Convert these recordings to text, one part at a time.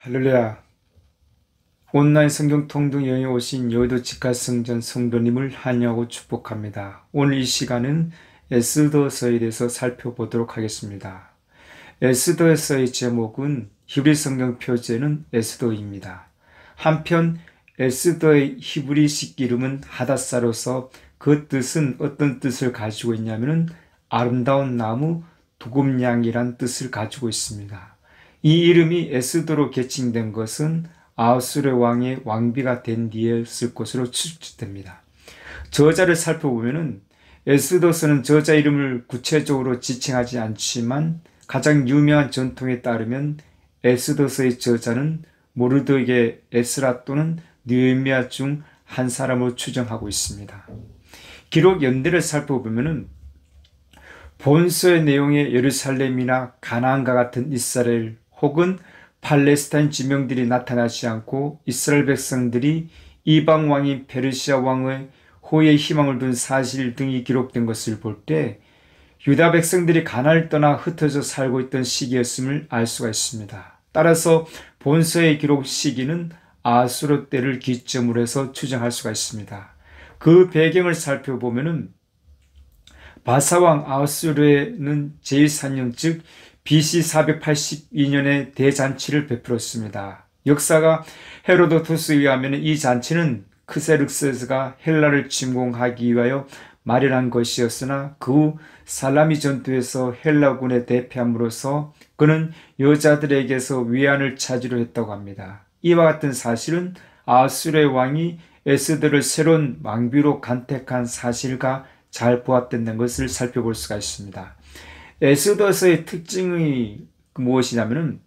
할렐루야. 온라인 성경 통독 여행에 오신 여의도 직가성전 성도님을 환영하고 축복합니다. 오늘 이 시간은 에스더서에 대해서 살펴보도록 하겠습니다. 에스더서의 제목은 히브리 성경 표제는 에스더입니다. 한편 에스더의 히브리식 이름은 하닷사로서 그 뜻은 어떤 뜻을 가지고 있냐면 아름다운 나무 두굼양이란 뜻을 가지고 있습니다. 이 이름이 에스더로 개칭된 것은 아하수르 왕의 왕비가 된 뒤였을 것으로 추측됩니다. 저자를 살펴보면 에스더서는 저자 이름을 구체적으로 지칭하지 않지만 가장 유명한 전통에 따르면 에스더서의 저자는 모르드게 에스라 또는 느헤미야 중 한 사람으로 추정하고 있습니다. 기록 연대를 살펴보면 본서의 내용에 예루살렘이나 가나안과 같은 이스라엘 혹은 팔레스타인 지명들이 나타나지 않고 이스라엘 백성들이 이방 왕인 페르시아 왕의 호의에 희망을 둔 사실 등이 기록된 것을 볼 때 유다 백성들이 가나안을 떠나 흩어져 살고 있던 시기였음을 알 수가 있습니다. 따라서 본서의 기록 시기는 아하수르 때를 기점으로 해서 추정할 수가 있습니다. 그 배경을 살펴보면은 바사왕 아하수르는 제1사년 즉 BC 482년에 대잔치를 베풀었습니다. 역사가 헤로도토스에 의하면 이 잔치는 크세륵세스가 헬라를 침공하기 위하여 마련한 것이었으나 그 후 살라미 전투에서 헬라군에 대패함으로써 그는 여자들에게서 위안을 찾으려 했다고 합니다. 이와 같은 사실은 아하수르의 왕이 에스더를 새로운 왕비로 간택한 사실과 잘 부합된다는 것을 살펴볼 수가 있습니다. 에스더서의 특징이 무엇이냐면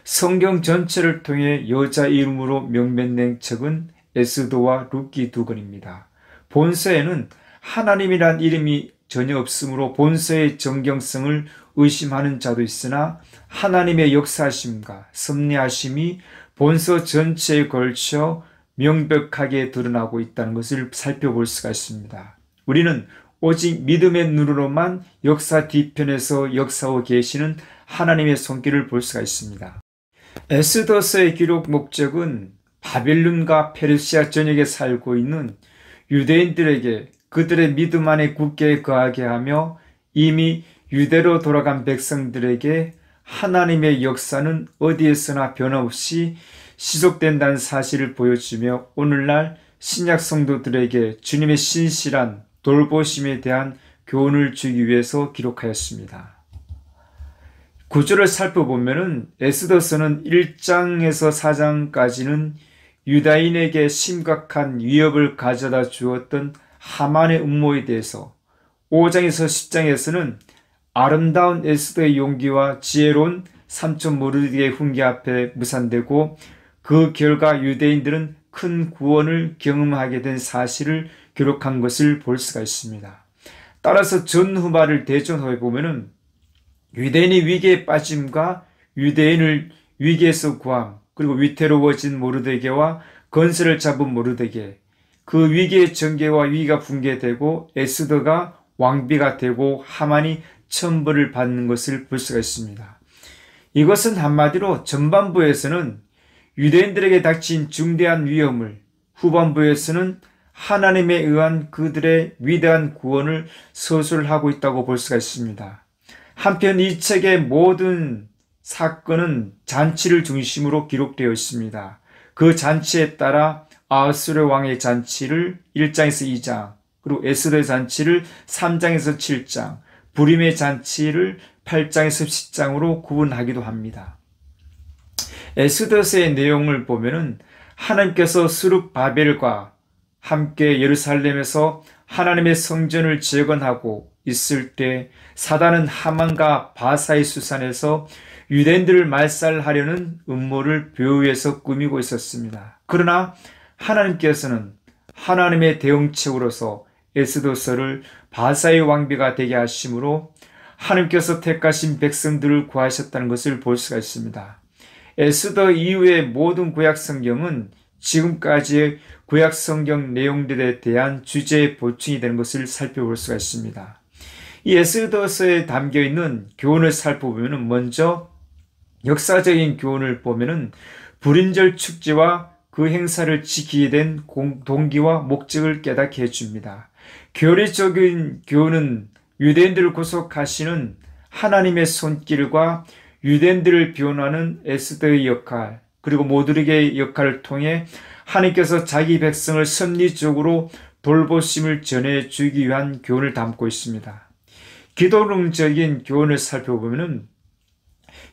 성경 전체를 통해 여자 이름으로 명명된 책은 에스더와 룻기 두 권입니다. 본서에는 하나님이란 이름이 전혀 없으므로 본서의 정경성을 의심하는 자도 있으나 하나님의 역사하심과 섭리하심이 본서 전체에 걸쳐 명백하게 드러나고 있다는 것을 살펴볼 수가 있습니다. 우리는 오직 믿음의 눈으로만 역사 뒤편에서 역사하고 계시는 하나님의 손길을 볼 수가 있습니다. 에스더서의 기록 목적은 바벨론과 페르시아 전역에 살고 있는 유대인들에게 그들의 믿음 안에 굳게 거하게 하며 이미 유대로 돌아간 백성들에게 하나님의 역사는 어디에서나 변함없이 지속된다는 사실을 보여주며 오늘날 신약 성도들에게 주님의 신실한 돌보심에 대한 교훈을 주기 위해서 기록하였습니다. 구조를 살펴보면 에스더서는 1장에서 4장까지는 유다인에게 심각한 위협을 가져다 주었던 하만의 음모에 대해서 5장에서 10장에서는 아름다운 에스더의 용기와 지혜로운 삼촌 모르드게의 훈계 앞에 무산되고 그 결과 유대인들은 큰 구원을 경험하게 된 사실을 기록한 것을 볼 수가 있습니다. 따라서 전후말을 대조해 보면은 유대인이 위기에 빠짐과 유대인을 위기에서 구함 그리고 위태로워진 모르드게와 건설을 잡은 모르드게 그 위기의 전개와 위기가 붕괴되고 에스더가 왕비가 되고 하만이 천벌을 받는 것을 볼 수가 있습니다. 이것은 한마디로 전반부에서는 유대인들에게 닥친 중대한 위험을 후반부에서는 하나님에 의한 그들의 위대한 구원을 서술하고 있다고 볼 수가 있습니다. 한편 이 책의 모든 사건은 잔치를 중심으로 기록되어 있습니다. 그 잔치에 따라 아하수르 왕의 잔치를 1장에서 2장 그리고 에스더의 잔치를 3장에서 7장 부림의 잔치를 8장에서 10장으로 구분하기도 합니다. 에스더서의 내용을 보면은 하나님께서 스룹바벨과 함께 예루살렘에서 하나님의 성전을 재건하고 있을 때 사단은 하만과 바사의 수산에서 유대인들을 말살하려는 음모를 벼위에서 꾸미고 있었습니다. 그러나 하나님께서는 하나님의 대응책으로서 에스더서를 바사의 왕비가 되게 하심으로 하나님께서 택하신 백성들을 구하셨다는 것을 볼 수가 있습니다. 에스더 이후의 모든 구약 성경은 지금까지의 구약 성경 내용들에 대한 주제의 보충이 되는 것을 살펴볼 수가 있습니다. 이 에스더서에 담겨있는 교훈을 살펴보면 먼저 역사적인 교훈을 보면은 불임절 축제와 그 행사를 지키게 된 동기와 목적을 깨닫게 해줍니다. 교리적인 교훈은 유대인들을 구속하시는 하나님의 손길과 유대인들을 변호하는 에스더의 역할, 그리고 모두에게의 역할을 통해 하나님께서 자기 백성을 섭리적으로 돌보심을 전해주기 위한 교훈을 담고 있습니다. 기독론적인 교훈을 살펴보면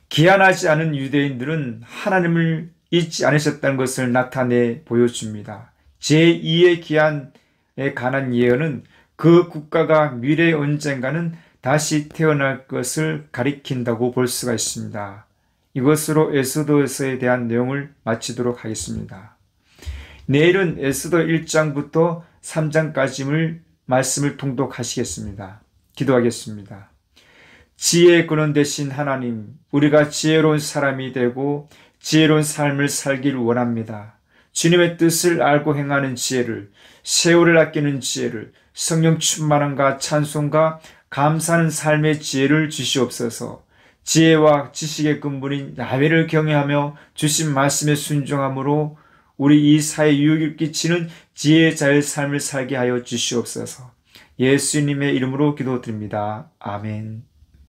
기한하지 않은 유대인들은 하나님을 잊지 않으셨다는 것을 나타내 보여줍니다. 제2의 기한에 관한 예언은 그 국가가 미래 언젠가는 다시 태어날 것을 가리킨다고 볼 수가 있습니다. 이것으로 에스더서에 대한 내용을 마치도록 하겠습니다. 내일은 에스더 1장부터 3장까지 말씀을 통독하시겠습니다. 기도하겠습니다. 지혜의 근원 되신 하나님, 우리가 지혜로운 사람이 되고 지혜로운 삶을 살길 원합니다. 주님의 뜻을 알고 행하는 지혜를, 세월을 아끼는 지혜를, 성령 충만함과 찬송과 감사하는 삶의 지혜를 주시옵소서. 지혜와 지식의 근본인 야훼를 경외하며 주신 말씀에 순종함으로 우리 이 사회에 유익을 끼치는 지혜자의 삶을 살게 하여 주시옵소서. 예수님의 이름으로 기도드립니다. 아멘.